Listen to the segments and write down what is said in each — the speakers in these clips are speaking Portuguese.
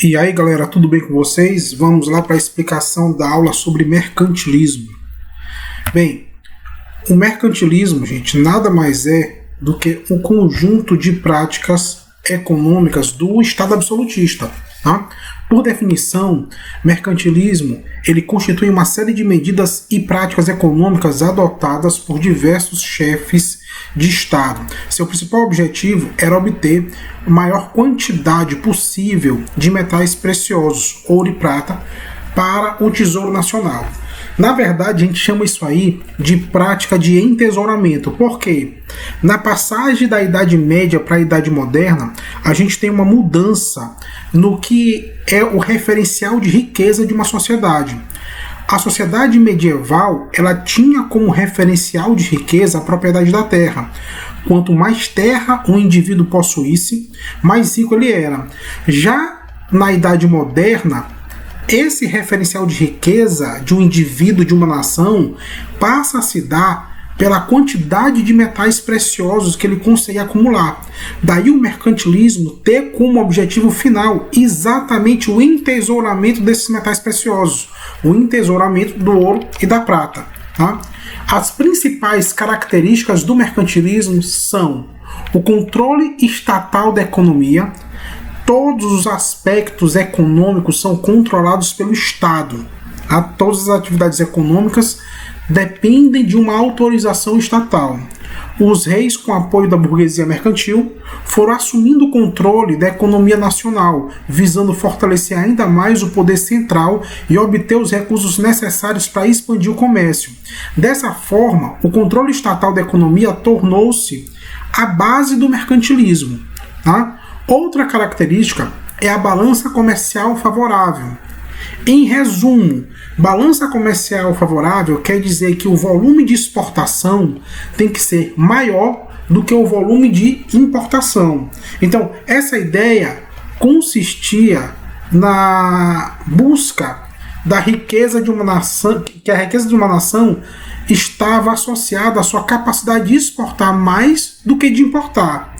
E aí galera, tudo bem com vocês? Vamos lá para a explicação da aula sobre mercantilismo. Bem, o mercantilismo, gente, nada mais é do que um conjunto de práticas econômicas do Estado absolutista. Tá? Por definição, mercantilismo ele constitui uma série de medidas e práticas econômicas adotadas por diversos chefes de Estado. Seu principal objetivo era obter a maior quantidade possível de metais preciosos, ouro e prata, para o Tesouro Nacional. Na verdade, a gente chama isso aí de prática de entesouramento. Por quê? Na passagem da Idade Média para a Idade Moderna, a gente tem uma mudança no que é o referencial de riqueza de uma sociedade. A sociedade medieval, ela tinha como referencial de riqueza a propriedade da terra. Quanto mais terra um indivíduo possuísse, mais rico ele era. Já na Idade Moderna, esse referencial de riqueza de um indivíduo, de uma nação, passa a se dar pela quantidade de metais preciosos que ele consegue acumular. Daí o mercantilismo ter como objetivo final exatamente o entesouramento desses metais preciosos, o entesouramento do ouro e da prata. Tá? As principais características do mercantilismo são o controle estatal da economia. Todos os aspectos econômicos são controlados pelo Estado. Todas as atividades econômicas dependem de uma autorização estatal. Os reis, com apoio da burguesia mercantil, foram assumindo o controle da economia nacional, visando fortalecer ainda mais o poder central e obter os recursos necessários para expandir o comércio. Dessa forma, o controle estatal da economia tornou-se a base do mercantilismo. Tá? Outra característica é a balança comercial favorável. Em resumo, balança comercial favorável quer dizer que o volume de exportação tem que ser maior do que o volume de importação. Então, essa ideia consistia na busca da riqueza de uma nação, que a riqueza de uma nação estava associada à sua capacidade de exportar mais do que de importar.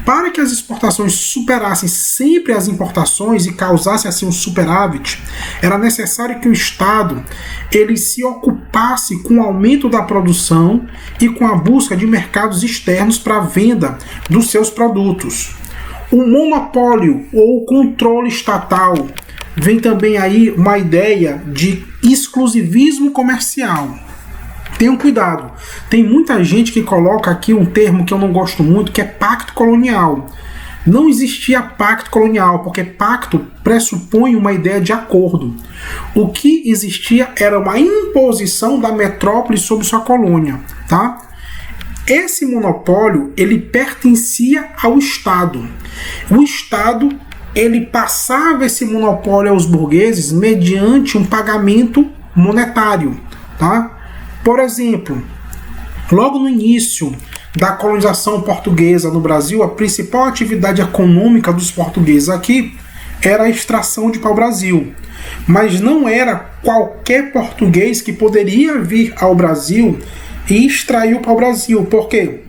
Para que as exportações superassem sempre as importações e causassem assim um superávit, era necessário que o Estado ele se ocupasse com o aumento da produção e com a busca de mercados externos para a venda dos seus produtos. O monopólio ou controle estatal vem também aí uma ideia de exclusivismo comercial. Tenham cuidado, tem muita gente que coloca aqui um termo que eu não gosto muito, que é pacto colonial. Não existia pacto colonial, porque pacto pressupõe uma ideia de acordo. O que existia era uma imposição da metrópole sobre sua colônia. Tá? Esse monopólio ele pertencia ao Estado. O Estado ele passava esse monopólio aos burgueses mediante um pagamento monetário. Tá? Por exemplo, logo no início da colonização portuguesa no Brasil, a principal atividade econômica dos portugueses aqui era a extração de pau-brasil. Mas não era qualquer português que poderia vir ao Brasil e extrair o pau-brasil. Por quê?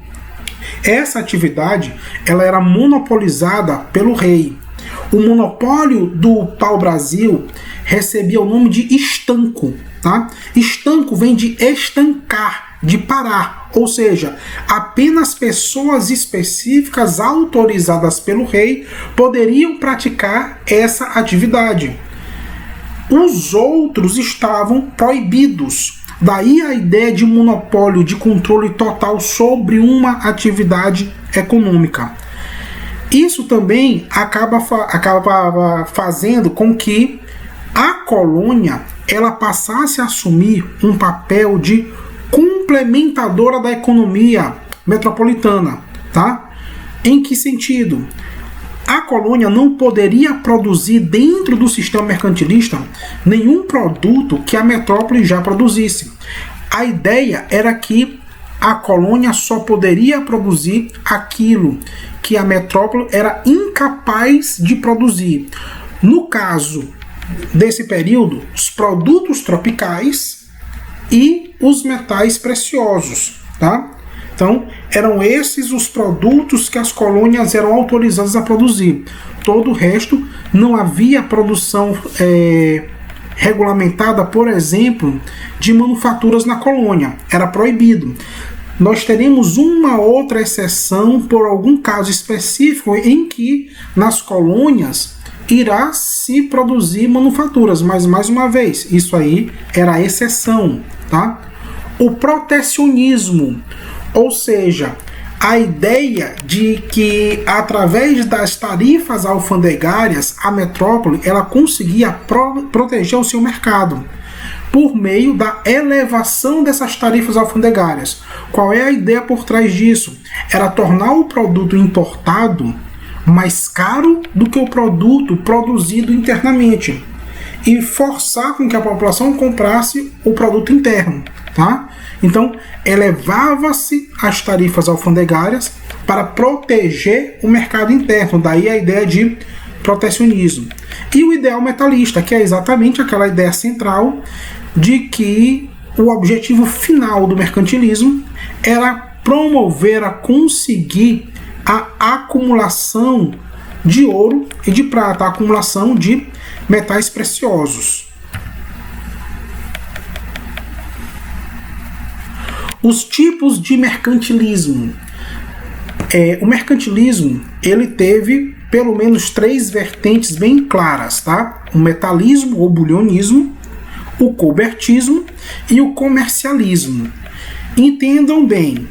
Essa atividade ela era monopolizada pelo rei. O monopólio do pau-brasil recebia o nome de estanco. Tá? Estanco vem de estancar, de parar, ou seja, apenas pessoas específicas autorizadas pelo rei poderiam praticar essa atividade. Os outros estavam proibidos. Daí a ideia de monopólio, de controle total sobre uma atividade econômica. Isso também acaba fazendo com que a colônia ela passasse a assumir um papel de complementadora da economia metropolitana. Tá? Em que sentido? A colônia não poderia produzir dentro do sistema mercantilista nenhum produto que a metrópole já produzisse. A ideia era que a colônia só poderia produzir aquilo que a metrópole era incapaz de produzir. No caso desse período, os produtos tropicais e os metais preciosos. Tá? Então, eram esses os produtos que as colônias eram autorizadas a produzir. Todo o resto, não havia produção regulamentada, por exemplo, de manufaturas na colônia. Era proibido. Nós teremos uma outra exceção por algum caso específico em que nas colônias irá se produzir manufaturas, mas mais uma vez, isso aí era a exceção, tá? O protecionismo, ou seja, a ideia de que através das tarifas alfandegárias a metrópole ela conseguia proteger o seu mercado por meio da elevação dessas tarifas alfandegárias. Qual é a ideia por trás disso? Era tornar o produto importado mais caro do que o produto produzido internamente e forçar com que a população comprasse o produto interno, tá? Então, elevava-se as tarifas alfandegárias para proteger o mercado interno, daí a ideia de protecionismo. E o ideal metalista, que é exatamente aquela ideia central de que o objetivo final do mercantilismo era promover a conseguir a acumulação de ouro e de prata, a acumulação de metais preciosos. Os tipos de mercantilismo. O mercantilismo ele teve pelo menos 3 vertentes bem claras, tá? O metalismo ou bulionismo, o colbertismo e o comercialismo. Entendam bem,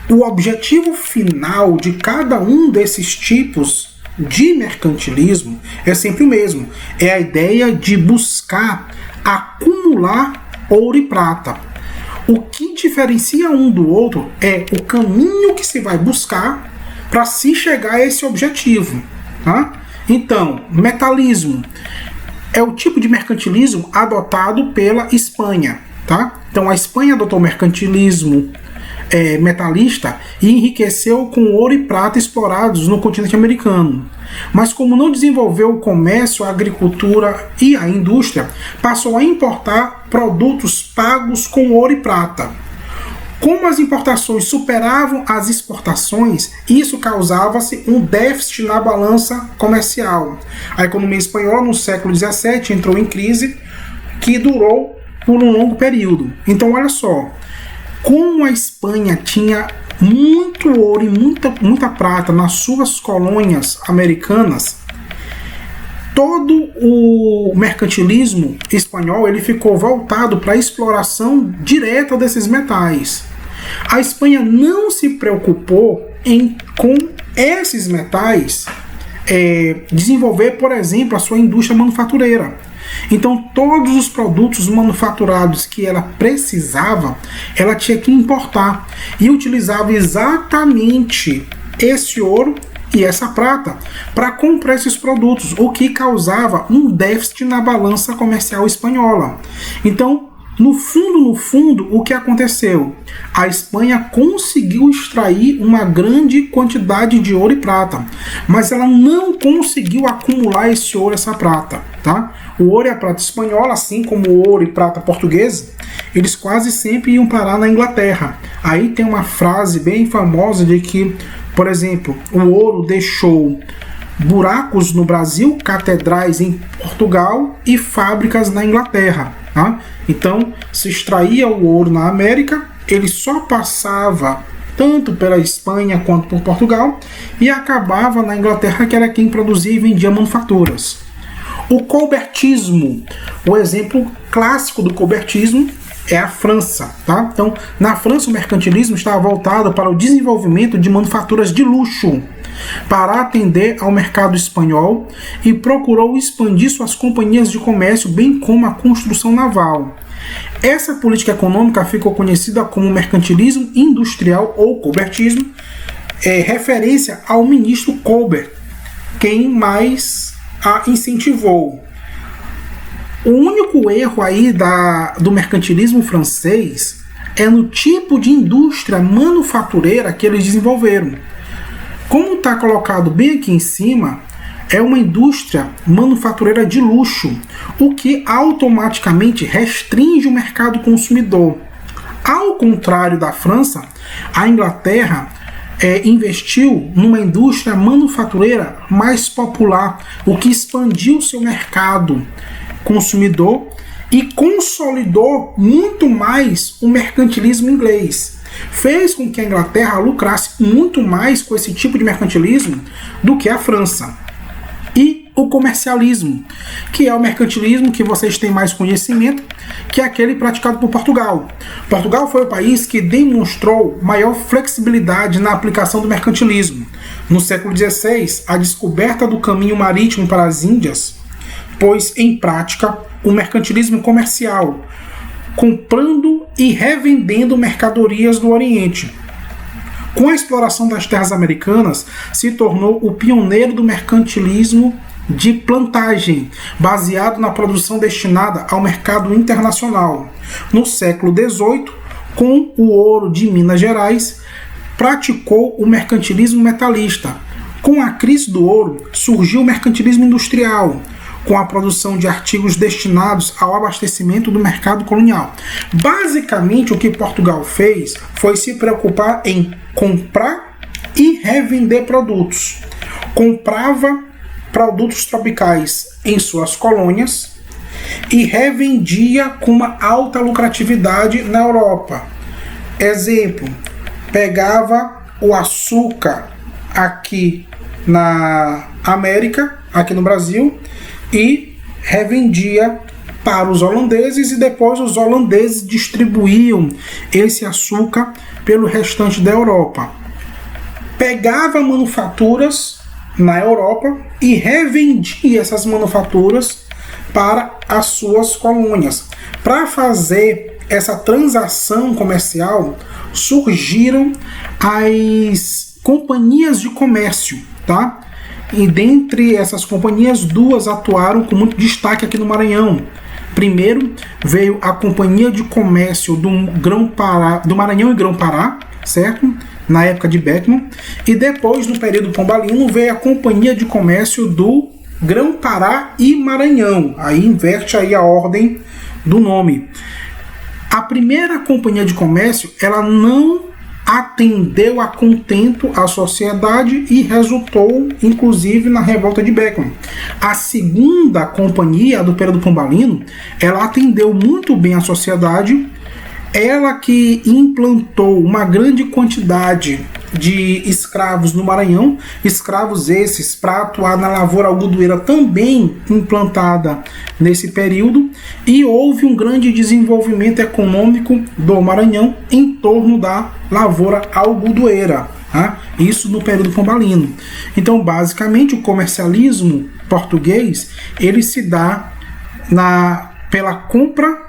o objetivo final de cada um desses tipos de mercantilismo é sempre o mesmo. É a ideia de buscar acumular ouro e prata. O que diferencia um do outro é o caminho que se vai buscar para se chegar a esse objetivo, tá? Então, metalismo é o tipo de mercantilismo adotado pela Espanha, tá? Então a Espanha adotou o mercantilismo metalista e enriqueceu com ouro e prata explorados no continente americano. Mas como não desenvolveu o comércio, a agricultura e a indústria, passou a importar produtos pagos com ouro e prata. Como as importações superavam as exportações, isso causava-se um déficit na balança comercial. A economia espanhola no século XVII entrou em crise que durou por um longo período. Então olha só, como a Espanha tinha muito ouro e muita prata nas suas colônias americanas, todo o mercantilismo espanhol ele ficou voltado para a exploração direta desses metais. A Espanha não se preocupou com esses metais desenvolver, por exemplo, a sua indústria manufatureira. Então, todos os produtos manufaturados que ela precisava, ela tinha que importar e utilizava exatamente esse ouro e essa prata para comprar esses produtos, o que causava um déficit na balança comercial espanhola. Então, no fundo, o que aconteceu? A Espanha conseguiu extrair uma grande quantidade de ouro e prata, mas ela não conseguiu acumular esse ouro e essa prata, tá? O ouro e a prata espanhola, assim como o ouro e prata portuguesa, eles quase sempre iam parar na Inglaterra. Aí tem uma frase bem famosa de que, por exemplo, o ouro deixou buracos no Brasil, catedrais em Portugal e fábricas na Inglaterra, tá? Então, se extraía o ouro na América, ele só passava tanto pela Espanha quanto por Portugal e acabava na Inglaterra, que era quem produzia e vendia manufaturas. O colbertismo, o exemplo clássico do colbertismo é a França, tá? Então, na França o mercantilismo estava voltado para o desenvolvimento de manufaturas de luxo, para atender ao mercado espanhol e procurou expandir suas companhias de comércio, bem como a construção naval. Essa política econômica ficou conhecida como mercantilismo industrial ou colbertismo, referência ao ministro Colbert, quem mais a incentivou. O único erro aí do mercantilismo francês é no tipo de indústria manufatureira que eles desenvolveram. Como está colocado bem aqui em cima, é uma indústria manufatureira de luxo, o que automaticamente restringe o mercado consumidor. Ao contrário da França, a Inglaterra investiu numa indústria manufatureira mais popular, o que expandiu seu mercado consumidor e consolidou muito mais o mercantilismo inglês. Fez com que a Inglaterra lucrasse muito mais com esse tipo de mercantilismo do que a França. E o comercialismo, que é o mercantilismo que vocês têm mais conhecimento, que é aquele praticado por Portugal. Portugal foi o país que demonstrou maior flexibilidade na aplicação do mercantilismo. No século XVI, a descoberta do caminho marítimo para as Índias pôs em prática o mercantilismo comercial, comprando e revendendo mercadorias do Oriente. Com a exploração das terras americanas, se tornou o pioneiro do mercantilismo de plantagem, baseado na produção destinada ao mercado internacional. No século XVIII, com o ouro de Minas Gerais, praticou o mercantilismo metalista. Com a crise do ouro, surgiu o mercantilismo industrial, com a produção de artigos destinados ao abastecimento do mercado colonial. Basicamente, o que Portugal fez foi se preocupar em comprar e revender produtos. Comprava produtos tropicais em suas colônias e revendia com uma alta lucratividade na Europa. Exemplo, pegava o açúcar aqui na América, aqui no Brasil, e revendia para os holandeses, e depois os holandeses distribuíam esse açúcar pelo restante da Europa. Pegava manufaturas na Europa e revendia essas manufaturas para as suas colônias. Para fazer essa transação comercial, surgiram as companhias de comércio, tá? E dentre essas companhias, duas atuaram com muito destaque aqui no Maranhão. Primeiro veio a Companhia de Comércio do Maranhão e Grão-Pará, certo? Na época de Beckmann. E depois, no período pombalino, veio a Companhia de Comércio do Grão-Pará e Maranhão. Aí inverte aí a ordem do nome. A primeira Companhia de Comércio, ela não atendeu a contento a sociedade e resultou, inclusive, na revolta de Beckmann. A segunda companhia, do período pombalino, ela atendeu muito bem a sociedade, ela que implantou uma grande quantidade de escravos no Maranhão, escravos esses para atuar na lavoura algodoeira também implantada nesse período, e houve um grande desenvolvimento econômico do Maranhão em torno da lavoura algodoeira, tá? Isso no período pombalino. Então, basicamente, o comercialismo português, ele se dá pela compra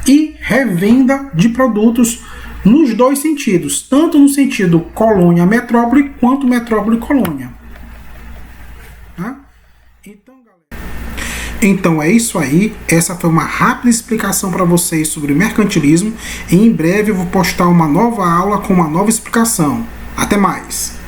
e revenda de produtos nos dois sentidos, tanto no sentido colônia-metrópole quanto metrópole-colônia. Tá? Então é isso aí, essa foi uma rápida explicação para vocês sobre mercantilismo, e em breve eu vou postar uma nova aula com uma nova explicação. Até mais!